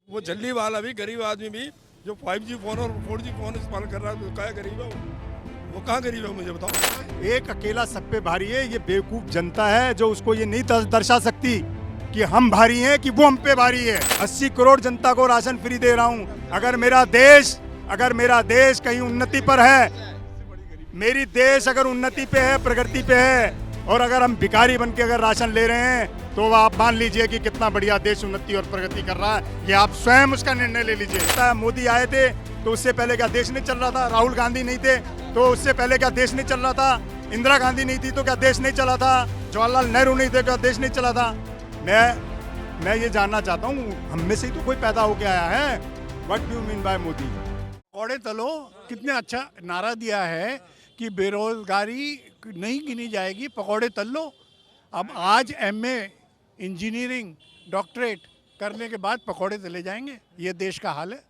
वो जल्दी वाला भी गरीब आदमी भी जो 5G फोन और 4G फोन इस्तेमाल कर रहा है, तो क्या गरीब है वो कहाँ गरीब है मुझे बताओ। एक अकेला सब पे भारी है, ये बेवकूफ जनता है जो उसको ये नहीं दर्शा सकती कि हम भारी हैं कि वो हम पे भारी है। 80 करोड़ जनता को राशन फ्री दे रहा हूँ। अगर मेरा देश कहीं उन्नति पर है, मेरी देश अगर उन्नति पे है, प्रगति पे है, और अगर हम भिखारी बन के अगर राशन ले रहे हैं, तो आप मान लीजिए कि कितना बढ़िया देश उन्नति और प्रगति कर रहा है। ये आप स्वयं उसका निर्णय ले लीजिए। मोदी आए थे तो उससे पहले क्या देश नहीं चल रहा था? राहुल गांधी नहीं थे तो उससे पहले क्या देश नहीं चल रहा था? इंदिरा गांधी नहीं थी तो क्या देश नहीं चला था? जवाहरलाल नेहरू नहीं थे क्या देश नहीं चला था? मैं ये जानना चाहता हूँ, हम में से ही तो कोई पैदा होके आया है। What do you mean by Modi? पकौड़े तलो कितने अच्छा नारा दिया है कि बेरोजगारी नहीं गिनी जाएगी, पकौड़े तल लो। अब आज एमए इंजीनियरिंग डॉक्टरेट करने के बाद पकौड़े तले जाएंगे, ये देश का हाल है।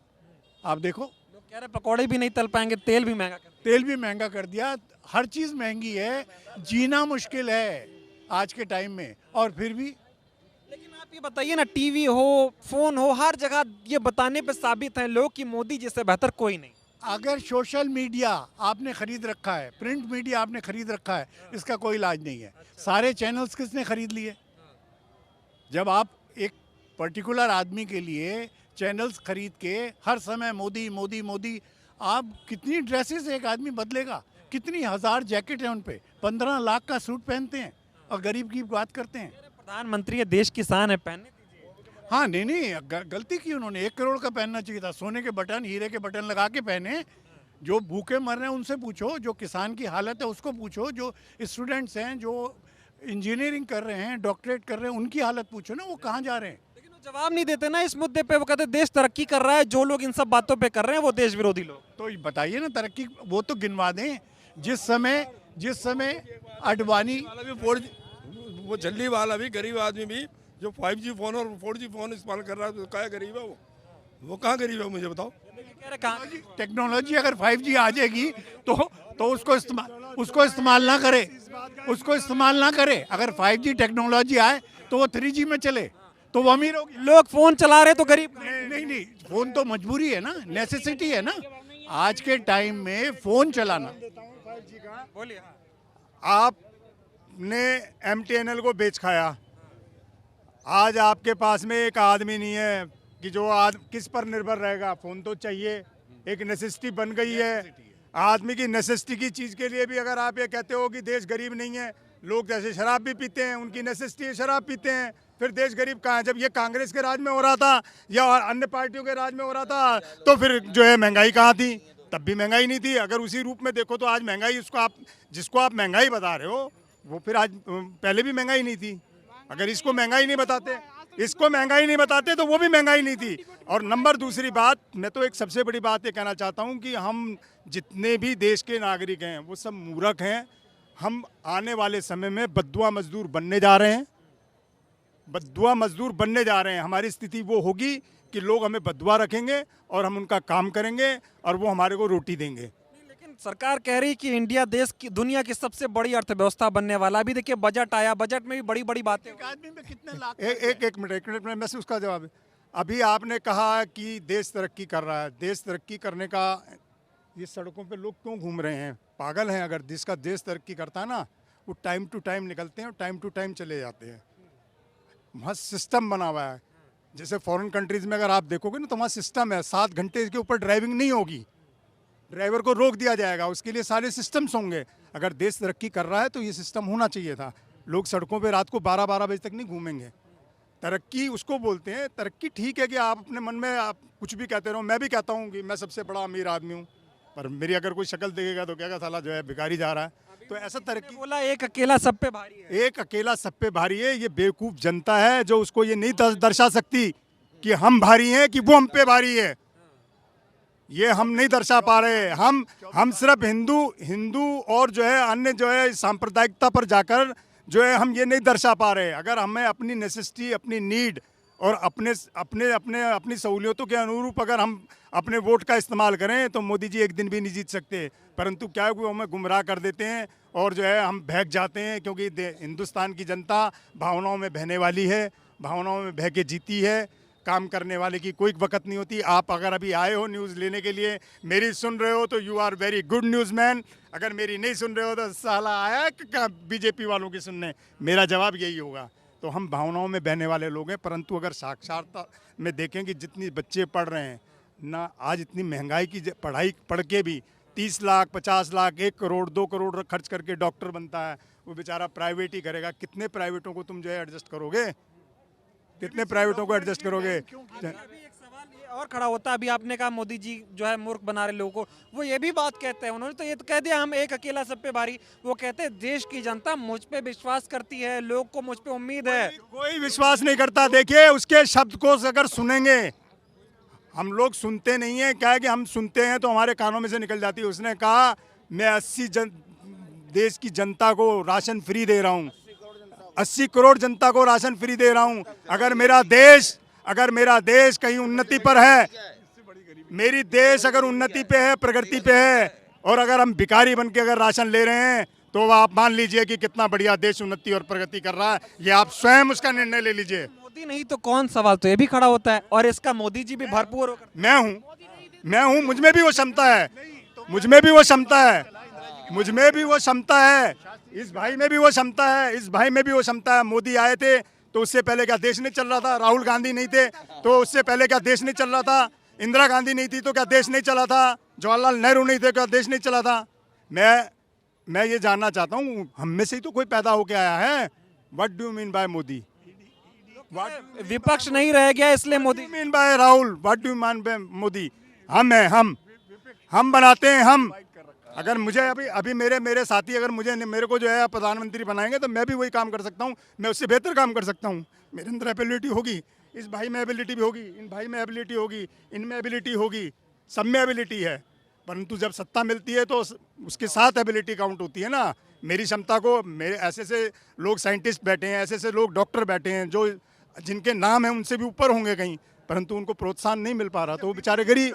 आप देखो, लोग कह रहे पकौड़े भी नहीं तल पाएंगे, तेल भी महंगा कर तेल भी महंगा कर दिया, हर चीज़ महंगी है, जीना मुश्किल है आज के टाइम में। और फिर भी लेकिन आप ये बताइए ना, टीवी हो, फोन हो, हर जगह ये बताने पे साबित है लोग कि मोदी जैसे बेहतर कोई नहीं। अगर सोशल मीडिया आपने खरीद रखा है, प्रिंट मीडिया आपने खरीद रखा है, इसका कोई इलाज नहीं है। सारे चैनल्स किसने खरीद लिए? जब आप एक पर्टिकुलर आदमी के लिए चैनल्स खरीद के हर समय मोदी मोदी मोदी, आप कितनी ड्रेसेस एक आदमी बदलेगा? कितनी हजार जैकेट है उन पे, 15 लाख का सूट पहनते हैं और गरीब की बात करते हैं। प्रधानमंत्री है, देश किसान है, पहनने दीजिए। हाँ नहीं, गलती की उन्होंने। 1 करोड़ का पहनना चाहिए था, सोने के बटन, हीरे के बटन लगा के पहने। जो भूखे मर रहे हैं उनसे पूछो, जो किसान की हालत है उसको पूछो, जो स्टूडेंट्स हैं, जो इंजीनियरिंग कर रहे हैं, डॉक्टरेट कर रहे हैं, उनकी हालत पूछो ना, वो कहाँ जा रहे हैं। लेकिन वो जवाब नहीं देते ना इस मुद्दे पे। वो कहते देश तरक्की कर रहा है, जो लोग इन सब बातों पे कर रहे हैं वो देश विरोधी लोग। तो बताइए ना, तरक्की वो तो गिनवा दें। जिस समय अडवाणी वाला भी 4G, वो जल्दी वाला भी गरीब आदमी भी जो 5G फोन और 4G फोन इस्तेमाल कर रहा है, तो क्या गरीब है वो कहाँ गरीब है मुझे बताओ। कह रहे कहाँ टेक्नोलॉजी अगर 5G आ जाएगी तो उसको इस्तेमाल ना करे। अगर 5G टेक्नोलॉजी आए तो वो 3G में चले तो वो अमीर होगी। लोग फोन चला रहे तो गरीब नहीं, फोन तो मजबूरी है ना, नेसेसिटी है ना आज के टाइम में फोन चलाना। बोलिए। आपने MTNL को बेच खाया। आज आपके पास में एक आदमी नहीं है कि जो किस पर निर्भर रहेगा। फोन तो चाहिए, एक नेसेसिटी बन गई है। आदमी की नेसेसिटी की चीज़ के लिए भी अगर आप ये कहते हो कि देश गरीब नहीं है, लोग जैसे शराब भी पीते हैं, उनकी नेसेसिटी शराब पीते हैं, फिर देश गरीब कहाँ है? जब ये कांग्रेस के राज में हो रहा था या अन्य पार्टियों के राज में हो रहा था, तो फिर जो है महंगाई कहाँ थी? तब भी महंगाई नहीं थी। अगर उसी रूप में देखो तो आज महंगाई, जिसको आप महंगाई बता रहे हो, वो फिर आज पहले भी महंगाई नहीं थी। अगर इसको महंगाई नहीं बताते तो वो भी महंगाई नहीं थी। और नंबर दूसरी बात, मैं तो एक सबसे बड़ी बात ये कहना चाहता हूँ कि हम जितने भी देश के नागरिक हैं वो सब मूर्ख हैं। हम आने वाले समय में बद्दुआ मजदूर बनने जा रहे हैं। हमारी स्थिति वो होगी कि लोग हमें बद्दुआ रखेंगे और हम उनका काम करेंगे और वो हमारे को रोटी देंगे। लेकिन सरकार कह रही कि इंडिया देश की, दुनिया की सबसे बड़ी अर्थव्यवस्था बनने वाला। अभी देखिए बजट आया, बजट में भी बड़ी बड़ी बातें। एक आदमी में कितने लाख एक मिनट में मैं उसका जवाब है। अभी आपने कहा कि देश तरक्की कर रहा है। देश तरक्की करने का, ये सड़कों पे लोग क्यों घूम रहे हैं? पागल हैं? अगर जिसका देश तरक्की करता है ना, वो टाइम टू टाइम निकलते हैं और टाइम टू टाइम चले जाते हैं। वहाँ सिस्टम बना हुआ है। जैसे फॉरेन कंट्रीज में अगर आप देखोगे ना, तो वहाँ सिस्टम है, 7 घंटे के ऊपर ड्राइविंग नहीं होगी, ड्राइवर को रोक दिया जाएगा, उसके लिए सारे सिस्टम्स होंगे। अगर देश तरक्की कर रहा है तो ये सिस्टम होना चाहिए था। लोग सड़कों पे रात को 12-12 बजे तक नहीं घूमेंगे। तरक्की उसको बोलते हैं। तरक्की ठीक है कि आप अपने मन में आप कुछ भी कहते रहो। मैं भी कहता हूँ कि मैं सबसे बड़ा अमीर आदमी हूँ, पर मेरी अगर कोई शक्ल देखेगा तो कहेगा साला जो है भिखारी जा रहा है। तो ऐसा तरक्की बोला एक अकेला सब पे भारी है। एक अकेला सब पे भारी है। ये बेवकूफ जनता है जो उसको ये नहीं दर्शा सकती कि हम भारी हैं कि वो हम पे भारी है। ये हम नहीं दर्शा पा रहे। हम सिर्फ हिंदू और जो है अन्य जो है सांप्रदायिकता पर जाकर जो है हम ये नहीं दर्शा पा रहे। अगर हमें अपनी नेसेसिटी, अपनी नीड और अपनी सहूलियतों के अनुरूप अगर हम अपने वोट का इस्तेमाल करें तो मोदी जी एक दिन भी नहीं जीत सकते। परंतु क्या है कि वो हमें गुमराह कर देते हैं और जो है हम बहक जाते हैं, क्योंकि हिंदुस्तान की जनता भावनाओं में बहने वाली है, भावनाओं में बह के जीती है। काम करने वाले की कोई वक्त नहीं होती। आप अगर अभी आए हो न्यूज़ लेने के लिए, मेरी सुन रहे हो तो you are very good news man. अगर मेरी नहीं सुन रहे हो तो साला आया बीजेपी वालों की सुनने। मेरा जवाब यही होगा। तो हम भावनाओं में बहने वाले लोग हैं, परंतु अगर साक्षरता में देखें कि जितनी बच्चे पढ़ रहे हैं ना, आज इतनी महंगाई की पढ़ाई पढ़ के भी 30 लाख 50 लाख 1 करोड़ 2 करोड़ खर्च करके डॉक्टर बनता है, वो बेचारा प्राइवेट ही करेगा। कितने प्राइवेटों को तुम जो है एडजस्ट करोगे, कितने प्राइवेटों को एडजस्ट करोगे? अभी एक सवाल ये और खड़ा होता है, अभी आपने कहा मोदी जी जो है मूर्ख बना रहे लोगों को, वो ये भी बात कहते हैं, उन्होंने तो ये तो कह दिया हम एक अकेला सब पे भारी। वो कहते हैं देश की जनता मुझ पे विश्वास करती है, लोग को मुझ पे उम्मीद है। कोई विश्वास नहीं करता। देखिए उसके शब्द को अगर सुनेंगे, हम लोग सुनते नहीं है, क्या है कि हम सुनते हैं तो हमारे कानों में से निकल जाती है। उसने कहा मैं 80 देश की जनता को राशन फ्री दे रहा हूँ, 80 करोड़ जनता को राशन फ्री दे रहा हूँ। अगर मेरा देश कहीं उन्नति पर है, मेरी देश अगर उन्नति पे है, प्रगति पे है, और अगर हम भिखारी बन के अगर राशन ले रहे हैं, तो आप मान लीजिए कि कितना बढ़िया देश उन्नति और प्रगति कर रहा है। ये आप स्वयं उसका निर्णय ले लीजिए। मोदी नहीं तो कौन, सवाल तो ये भी खड़ा होता है। और इसका मोदी जी भी भरपूर होकर, मैं हूँ, मुझ में भी वो क्षमता है, मुझ में भी वो क्षमता है, मुझ में भी वो क्षमता है, इस भाई में भी वो क्षमता है, इस भाई में भी वो क्षमता है। मोदी आए थे तो उससे पहले क्या देश नहीं चल रहा था? राहुल गांधी नहीं थे तो उससे पहले क्या देश नहीं चल रहा था? इंदिरा गांधी नहीं थी तो क्या देश नहीं चला था? जवाहरलाल नेहरू नहीं थे क्या देश नहीं चला था? मैं ये जानना चाहता हूँ, हम में से ही तो कोई पैदा होके आया है। What do you mean by Modi? विपक्ष नहीं रह गया इसलिए Modi. Mean by Rahul? What do you mean by Modi? हम हैं, हम बनाते हैं। हम अगर मुझे अभी मेरे साथी अगर मेरे को जो है प्रधानमंत्री बनाएंगे तो मैं भी वही काम कर सकता हूँ, मैं उससे बेहतर काम कर सकता हूँ। मेरे अंदर एबिलिटी होगी, इस भाई में एबिलिटी भी होगी, इन भाई में एबिलिटी होगी, इनमें एबिलिटी होगी, सब में एबिलिटी है। परंतु जब सत्ता मिलती है तो उसके साथ एबिलिटी काउंट होती है ना। मेरी क्षमता को, मेरे ऐसे लोग साइंटिस्ट बैठे हैं, ऐसे लोग डॉक्टर बैठे हैं जो जिनके नाम हैं उनसे भी ऊपर होंगे कहीं, परंतु उनको प्रोत्साहन नहीं मिल पा रहा, तो वो बेचारे गरीब